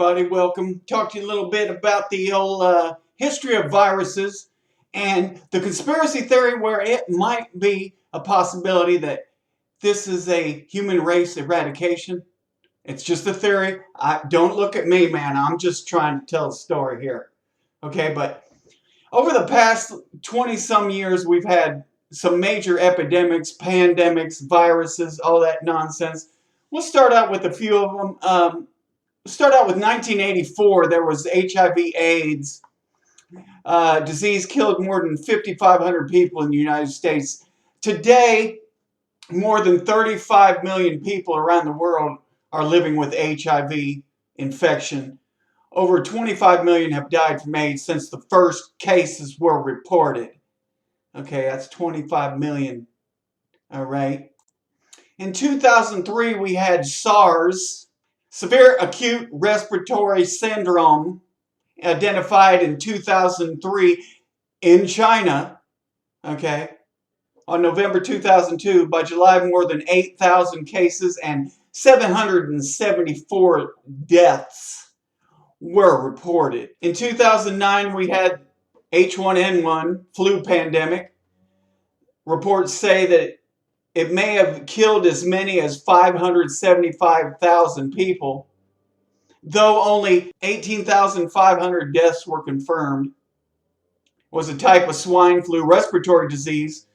everybody. Welcome. Talk to you a little bit about the old history of viruses and the conspiracy theory where it might be a possibility that this is a human race eradication. It's just a theory. Don't look at me, man. I'm just trying to tell a story here. Okay, but over the past 20-some years, we've had some major epidemics, pandemics, viruses, all that nonsense. We'll start out with a few of them. Start out with 1984. There was HIV/AIDS. Disease killed more than 5,500 people in the United States. Today, more than 35 million people around the world are living with HIV infection. Over 25 million have died from AIDS since the first cases were reported. Okay, that's 25 million. All right. In 2003, we had SARS, severe acute respiratory syndrome, identified in 2003 in China. Okay. On November 2002, by July, more than 8,000 cases and 774 deaths were reported. In 2009, we had H1N1 flu pandemic. Reports say that it may have killed as many as 575,000 people, though only 18,500 deaths were confirmed. It was a type of swine flu respiratory disease,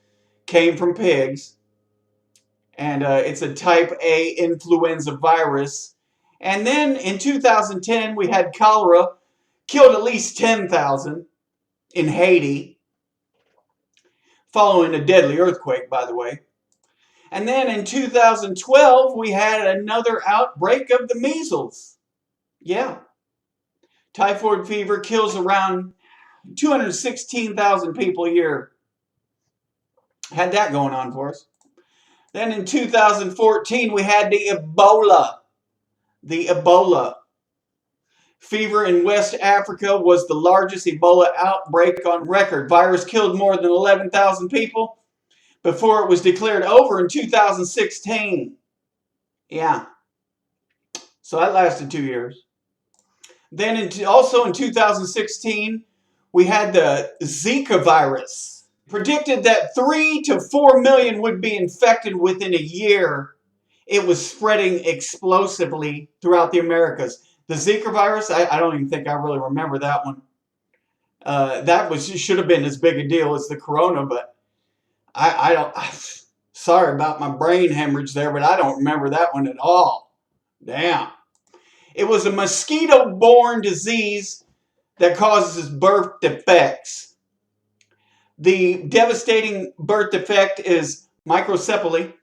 came from pigs, and it's a type A influenza virus. And then in 2010, we had cholera, killed at least 10,000 in Haiti, following a deadly earthquake, by the way. And then in 2012, we had another outbreak of the measles. Yeah. Typhoid fever kills around 216,000 people a year. Had that going on for us. Then in 2014, we had the Ebola. The Ebola fever in West Africa was the largest Ebola outbreak on record. Virus killed more than 11,000 people before it was declared over in 2016. Yeah. So that lasted 2 years. Then also in 2016, we had the Zika virus. Predicted that 3 to 4 million would be infected within a year. It was spreading explosively throughout the Americas. The Zika virus, I don't even think I really remember that one. That should have been as big a deal as the corona, but I don't. Sorry about my brain hemorrhage there, but I don't remember that one at all. Damn. It was a mosquito-borne disease that causes birth defects. The devastating birth defect is microcephaly.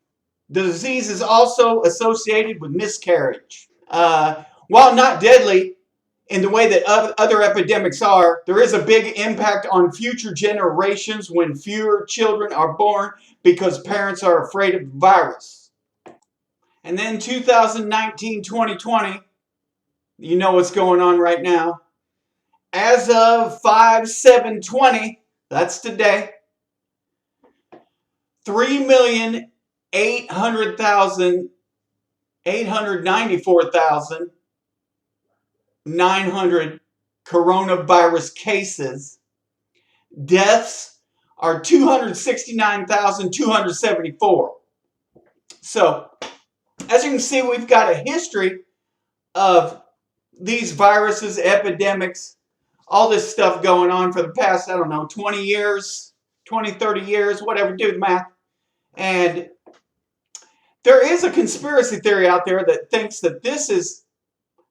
The disease is also associated with miscarriage. While not deadly in the way that other epidemics are, there is a big impact on future generations when fewer children are born because parents are afraid of the virus. And then 2019-2020, you know what's going on right now. As of 5/7/20, that's today, 3,894,900 coronavirus cases. Deaths are 269,274. So, as you can see, we've got a history of these viruses, epidemics, all this stuff going on for the past, 20 years, 20, 30 years, whatever, do the math. And there is a conspiracy theory out there that thinks that this has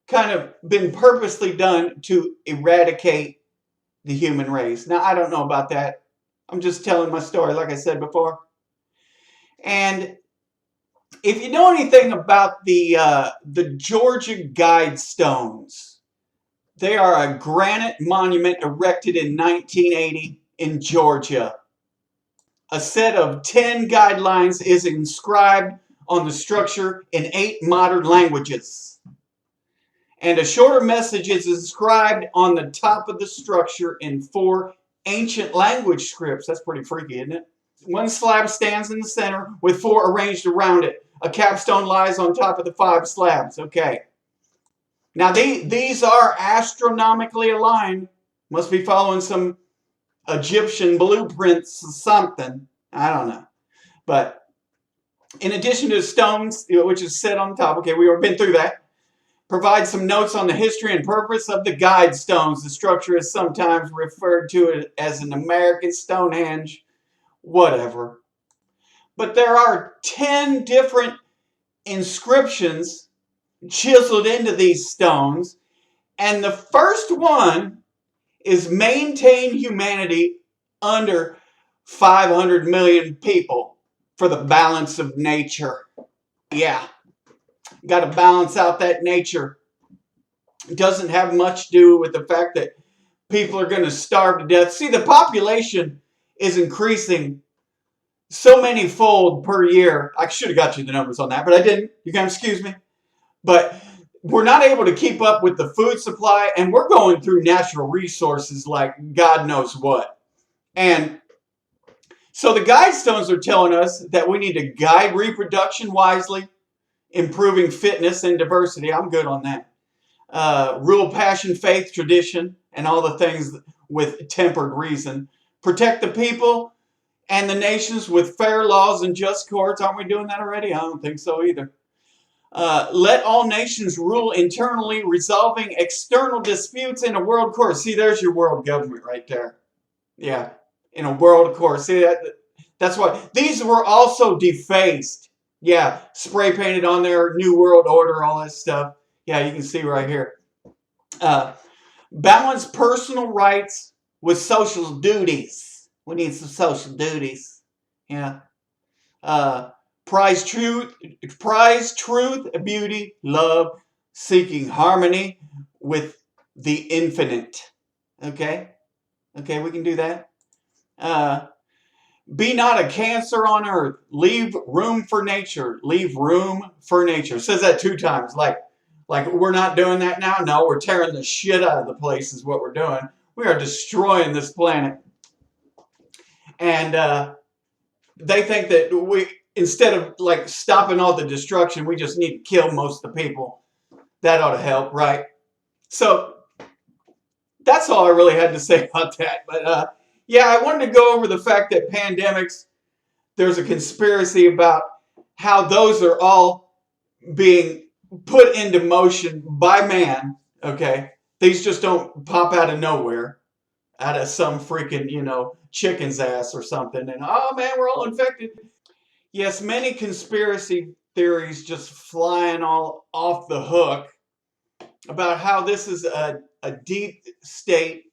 kind of been purposely done to eradicate the human race. Now, I don't know about that. I'm just telling my story, like I said before. And if you know anything about the Georgia Guidestones, they are a granite monument erected in 1980 in Georgia. A set of 10 guidelines is inscribed on the structure in 8 modern languages. And a shorter message is inscribed on the top of the structure in 4 ancient language scripts. That's pretty freaky, isn't it? One slab stands in the center with 4 arranged around it. A capstone lies on top of the 5 slabs. Okay. Now, these are astronomically aligned. Must be following some Egyptian blueprints or something. I don't know. But in addition to the stones, which is set on top, okay, we've been through that. Provide some notes on the history and purpose of the guide stones. The structure is sometimes referred to as an American Stonehenge, whatever. But there are 10 different inscriptions chiseled into these stones. And the first one is maintain humanity under 500 million people for the balance of nature. Yeah, got to balance out that nature. It doesn't have much to do with the fact that people are going to starve to death. See, the population is increasing so many fold per year. I should have got you the numbers on that, but I didn't. You can excuse me. But we're not able to keep up with the food supply, and we're going through natural resources like God knows what. And so the guide stones are telling us that we need to guide reproduction wisely, improving fitness and diversity. I'm good on that. Rule passion, faith, tradition, and all the things with tempered reason. Protect the people and the nations with fair laws and just courts. Aren't we doing that already? I don't think so either. Let all nations rule internally, resolving external disputes in a world court. See, there's your world government right there. Yeah, in a world court. See, that's why these were also defaced. Yeah, spray painted on their New World Order, all that stuff. Yeah, you can see right here. Balance personal rights with social duties. We need some social duties. Yeah. Prize truth, beauty, love, seeking harmony with the infinite. Okay? Okay, we can do that. Be not a cancer on earth. Leave room for nature. Leave room for nature. It says that 2 times. Like we're not doing that now? No, we're tearing the shit out of the place is what we're doing. We are destroying this planet. And they think that instead of like stopping all the destruction, we just need to kill most of the people. That ought to help, right? So that's all I really had to say about that. But yeah, I wanted to go over the fact that pandemics, there's a conspiracy about how those are all being put into motion by man, okay? These just don't pop out of nowhere, out of some freaking, chicken's ass or something. And, oh man, we're all infected. Yes, many conspiracy theories just flying all off the hook about how this is a deep state,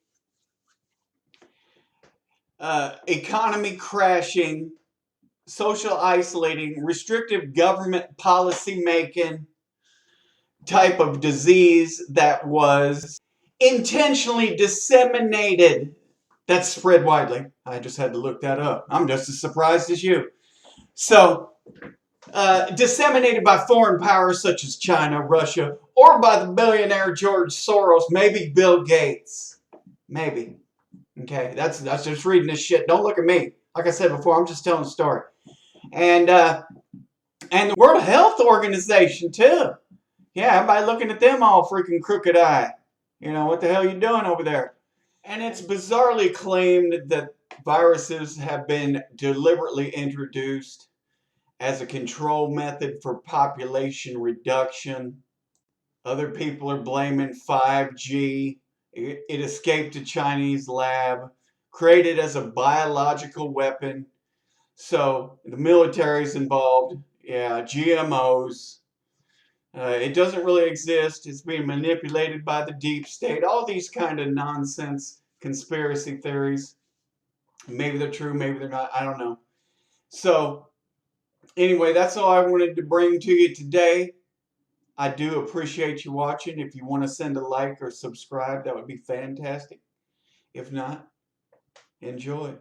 economy crashing, social isolating, restrictive government policy making type of disease that was intentionally disseminated. That's spread widely. I just had to look that up. I'm just as surprised as you. So, disseminated by foreign powers such as China, Russia, or by the billionaire George Soros, maybe Bill Gates. Maybe. Okay, that's just reading this shit. Don't look at me. Like I said before, I'm just telling a story. And the World Health Organization, too. Yeah, everybody looking at them all freaking crooked eye. What the hell are you doing over there? And it's bizarrely claimed that viruses have been deliberately introduced as a control method for population reduction. Other people are blaming 5G. It escaped a Chinese lab, created as a biological weapon. So the military's involved. Yeah, GMOs. It doesn't really exist. It's being manipulated by the deep state. All these kind of nonsense conspiracy theories. Maybe they're true, maybe they're not. I don't know. So anyway, that's all I wanted to bring to you today. I do appreciate you watching. If you want to send a like or subscribe, that would be fantastic. If not, enjoy.